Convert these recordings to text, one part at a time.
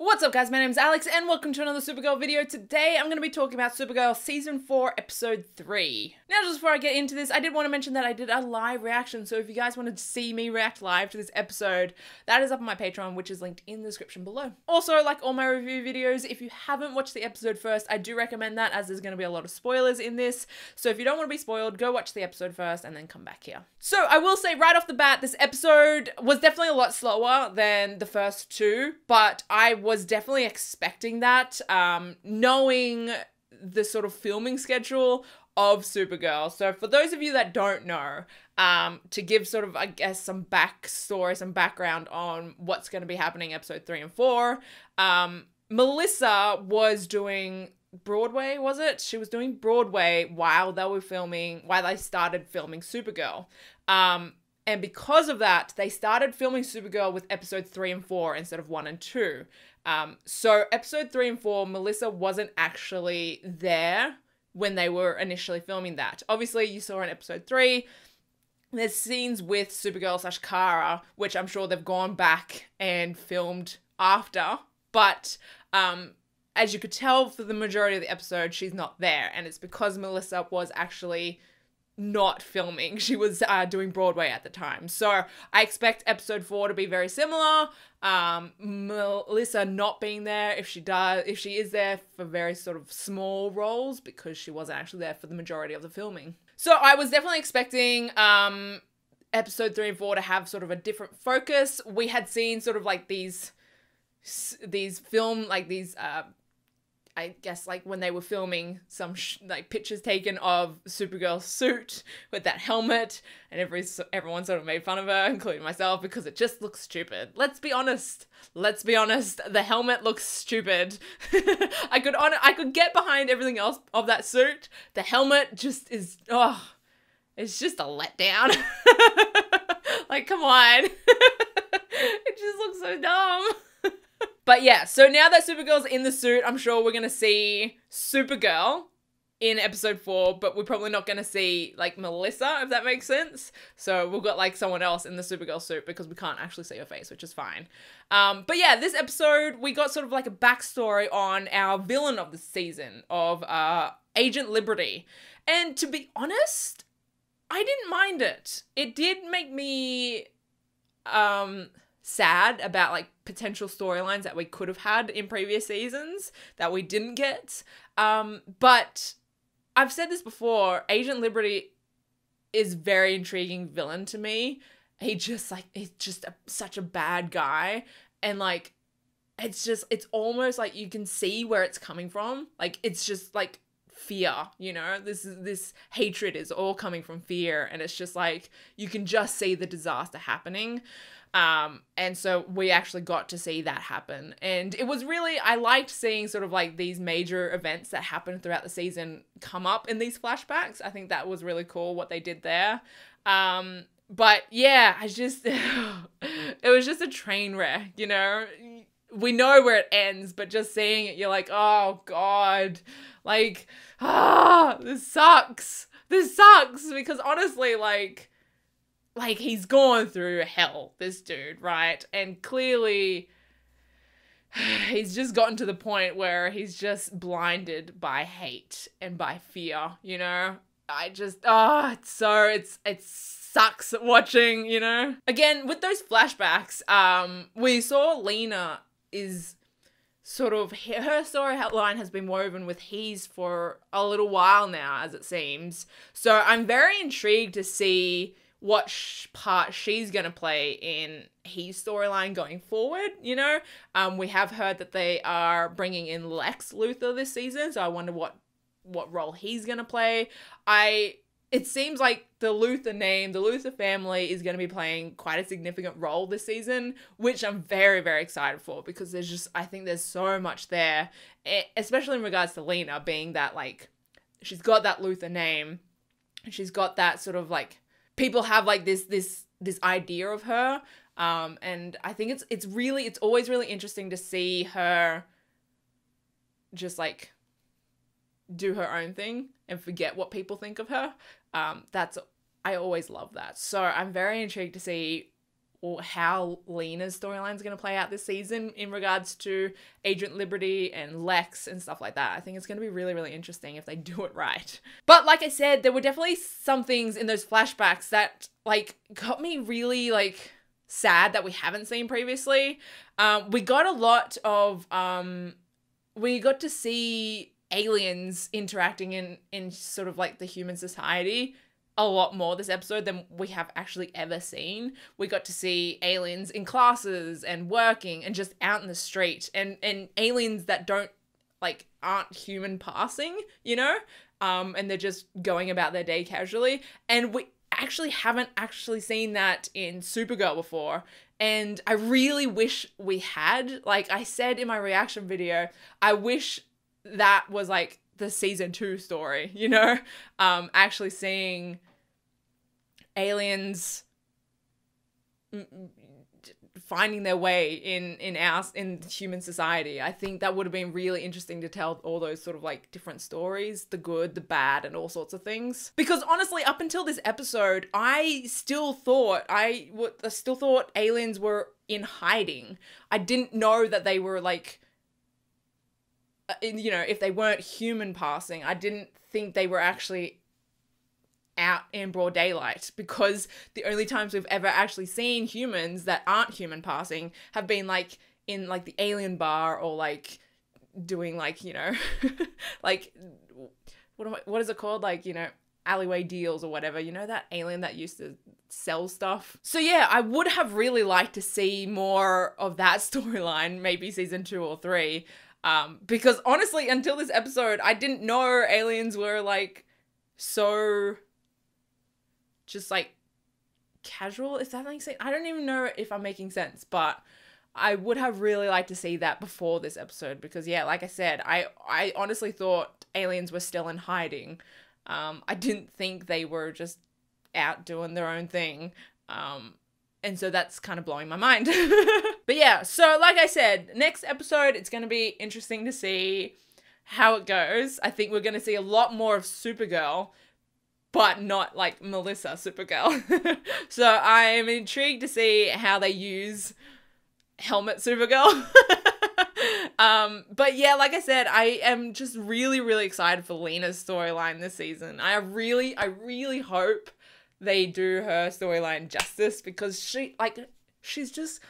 What's up guys, my name's Alex and welcome to another Supergirl video. Today I'm going to be talking about Supergirl Season 4 Episode 3. Now just before I get into this, I did want to mention that I did a live reaction, so if you guys wanted to see me react live to this episode, that is up on my Patreon, which is linked in the description below. Also, like all my review videos, if you haven't watched the episode first, I do recommend that as there's going to be a lot of spoilers in this, so if you don't want to be spoiled, go watch the episode first and then come back here. So I will say right off the bat, this episode was definitely a lot slower than the first two, but I was definitely expecting that, knowing the sort of filming schedule of Supergirl. So for those of you that don't know, to give sort of, I guess, some backstory, some background on what's going to be happening episode 3 and 4, Melissa was doing Broadway, was it? She was doing Broadway while they started filming Supergirl. And because of that, they started filming Supergirl with episode 3 and 4 instead of 1 and 2. So episode 3 and 4, Melissa wasn't actually there when they were initially filming that. Obviously, you saw in episode 3, there's scenes with Supergirl / Kara, which I'm sure they've gone back and filmed after. But as you could tell for the majority of the episode, she's not there. And it's because Melissa was actually not filming. She was doing Broadway at the time. So I expect episode 4 to be very similar. Melissa not being there, if she is there for very sort of small roles, because she wasn't actually there for the majority of the filming. So I was definitely expecting episode 3 and 4 to have sort of a different focus. We had seen sort of like these I guess like when they were filming some like pictures taken of Supergirl's suit with that helmet, and everyone sort of made fun of her, including myself, because it just looks stupid. Let's be honest. The helmet looks stupid. I could get behind everything else of that suit. The helmet just is, it's just a letdown. Like, come on. It just looks so dumb. But yeah, so now that Supergirl's in the suit, I'm sure we're going to see Supergirl in episode 4, but we're probably not going to see, like, Melissa, if that makes sense. So we've got, like, someone else in the Supergirl suit because we can't actually see her face, which is fine. But yeah, this episode, we got sort of like a backstory on our villain of the season, of Agent Liberty. And to be honest, I didn't mind it. It did make me sad about like potential storylines that we could have had in previous seasons that we didn't get. But I've said this before, Agent Liberty is very intriguing villain to me. He's just such a bad guy, and like it's almost like you can see where it's coming from. Like it's just like fear, you know, this hatred is all coming from fear, and it's just like you can just see the disaster happening. And so we actually got to see that happen, and it was really, I liked seeing sort of like these major events that happened throughout the season come up in these flashbacks. I think that was really cool what they did there. But yeah, it was just a train wreck, you know. We know where it ends, but just seeing it, you're like, oh God, like, this sucks. This sucks, because honestly, like he's gone through hell, this dude, right? And clearly he's just gotten to the point where he's just blinded by hate and by fear, you know? It sucks watching, you know? Again, with those flashbacks, we saw Lena is sort of, her storyline has been woven with his for a little while now, as it seems. So I'm very intrigued to see what part she's going to play in his storyline going forward, you know? We have heard that they are bringing in Lex Luthor this season, so I wonder what role he's going to play. It seems like the Luthor family is going to be playing quite a significant role this season, which I'm very, very excited for, because I think there's so much there, especially in regards to Lena, being that, like, she's got that Luthor name, she's got that sort of, like, people have like this idea of her, and I think it's always really interesting to see her just like do her own thing and forget what people think of her. I always love that. So I'm very intrigued to see how Lena's storyline is going to play out this season in regards to Agent Liberty and Lex and stuff like that. I think it's going to be really, really interesting if they do it right. But like I said, there were definitely some things in those flashbacks that like got me really like sad that we haven't seen previously. We got a lot of, we got to see aliens interacting in sort of like the human society a lot more this episode than we have actually ever seen. We got to see aliens in classes and working and just out in the street, and aliens that aren't human passing, you know? And they're just going about their day casually. And we actually haven't actually seen that in Supergirl before. And I really wish we had. Like I said in my reaction video, I wish that was like the season 2 story, you know? Actually seeing aliens finding their way in human society. I think that would have been really interesting to tell all those sort of like different stories, the good, the bad, and all sorts of things. Because honestly, up until this episode, I still thought aliens were in hiding. I didn't know that they were like, you know, if they weren't human passing, I didn't think they were actually out in broad daylight, because the only times we've ever actually seen humans that aren't human passing have been like in like the alien bar, or like doing like, you know, like what is it called, like, you know, alleyway deals or whatever, you know, that alien that used to sell stuff. So yeah, I would have really liked to see more of that storyline, maybe season 2 or 3. Because honestly, until this episode, I didn't know aliens were like so just like casual, if that makes sense. I don't even know if I'm making sense, but I would have really liked to see that before this episode, because yeah, like I said, I honestly thought aliens were still in hiding. I didn't think they were just out doing their own thing. And so that's kind of blowing my mind. But yeah, so like I said, next episode, it's going to be interesting to see how it goes. I think we're going to see a lot more of Supergirl, but not like Melissa Supergirl. So I'm intrigued to see how they use Helmet Supergirl. But yeah, like I said, I am just really, really excited for Lena's storyline this season. I really hope they do her storyline justice, because she's just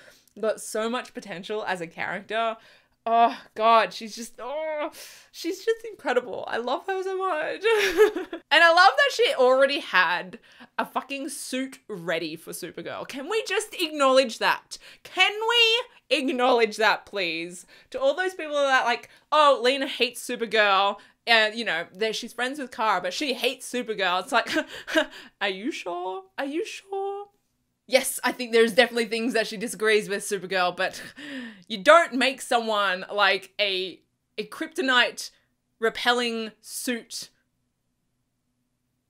got so much potential as a character. Oh God, she's just incredible. I love her so much. And I love that she already had a fucking suit ready for Supergirl. Can we just acknowledge that? Can we acknowledge that, please? To all those people that are like, oh, Lena hates Supergirl, and you know, she's friends with Kara, but she hates Supergirl. It's like, are you sure? Are you sure? Yes, I think there's definitely things that she disagrees with Supergirl, but you don't make someone like a kryptonite repelling suit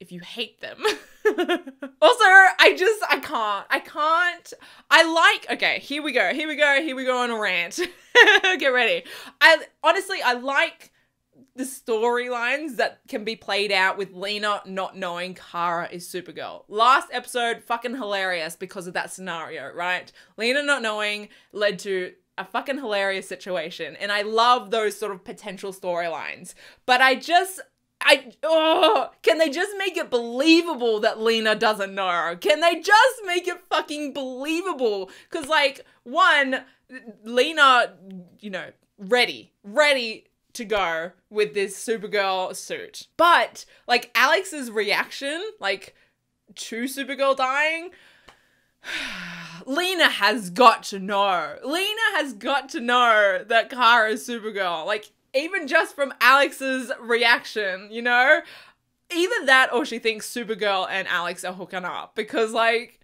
if you hate them. Also, I can't. Okay, here we go on a rant. Get ready. I like the storylines that can be played out with Lena not knowing Kara is Supergirl. Last episode, fucking hilarious because of that scenario, right? Lena not knowing led to a fucking hilarious situation, and I love those sort of potential storylines. But can they just make it believable that Lena doesn't know? Can they just make it fucking believable? Because like, one, Lena, you know, ready to go with this Supergirl suit. But like Alex's reaction, like to Supergirl dying, Lena has got to know. Lena has got to know that Kara is Supergirl. Like, even just from Alex's reaction, you know? Either that or she thinks Supergirl and Alex are hooking up. Because like,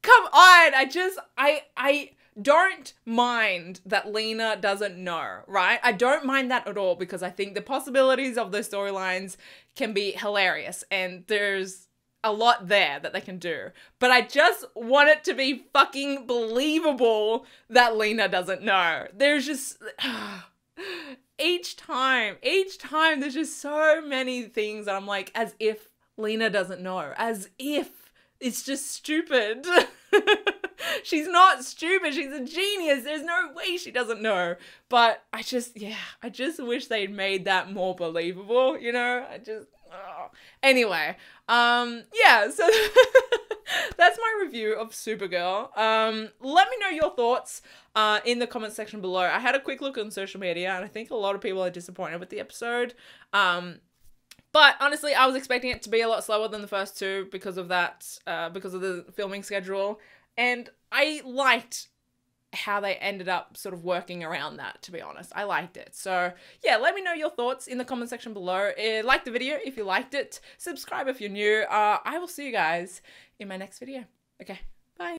come on, I don't mind that Lena doesn't know, right? I don't mind that at all, because I think the possibilities of the storylines can be hilarious, and there's a lot there that they can do. But I just want it to be fucking believable that Lena doesn't know. There's just each time there's just so many things that I'm like, as if Lena doesn't know, as if. It's just stupid. She's not stupid. She's a genius. There's no way she doesn't know. But I just wish they'd made that more believable, you know? Anyway, yeah, so that's my review of Supergirl. Let me know your thoughts in the comment section below. I had a quick look on social media, and I think a lot of people are disappointed with the episode. But honestly, I was expecting it to be a lot slower than the first two because of that, because of the filming schedule. And I liked how they ended up sort of working around that, to be honest. I liked it. So yeah, let me know your thoughts in the comment section below. Like the video if you liked it. Subscribe if you're new. I will see you guys in my next video. Okay.